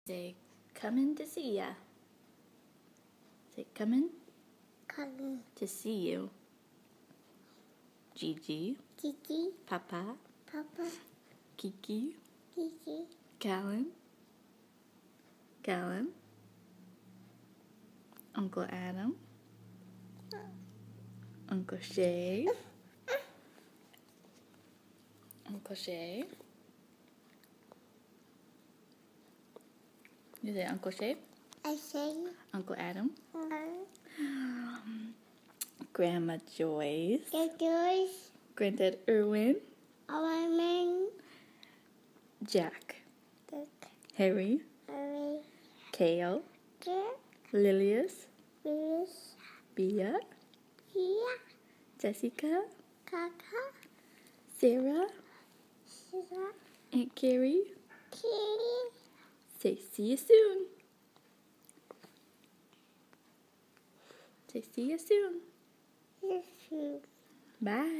Say, coming to see ya. Say, coming Coming. to see you. Gigi. Gigi. Papa. Papa. Kiki. Gigi. Callum. Callum. Uncle Adam. Uncle Shay. Uncle Shay. You say Uncle Shay? I say. Uncle Adam. No. Grandma Joyce. The doors. Granddad Irwin. Our man. Jack. The Harry. Harry. Kale. Jack. Lilius. Louis. Bia. Here. Jessica. Kaka. Sarah. Sarah. Aunt Carrie. Kitty. Say, see you soon. Say, see you soon. Yes. Bye.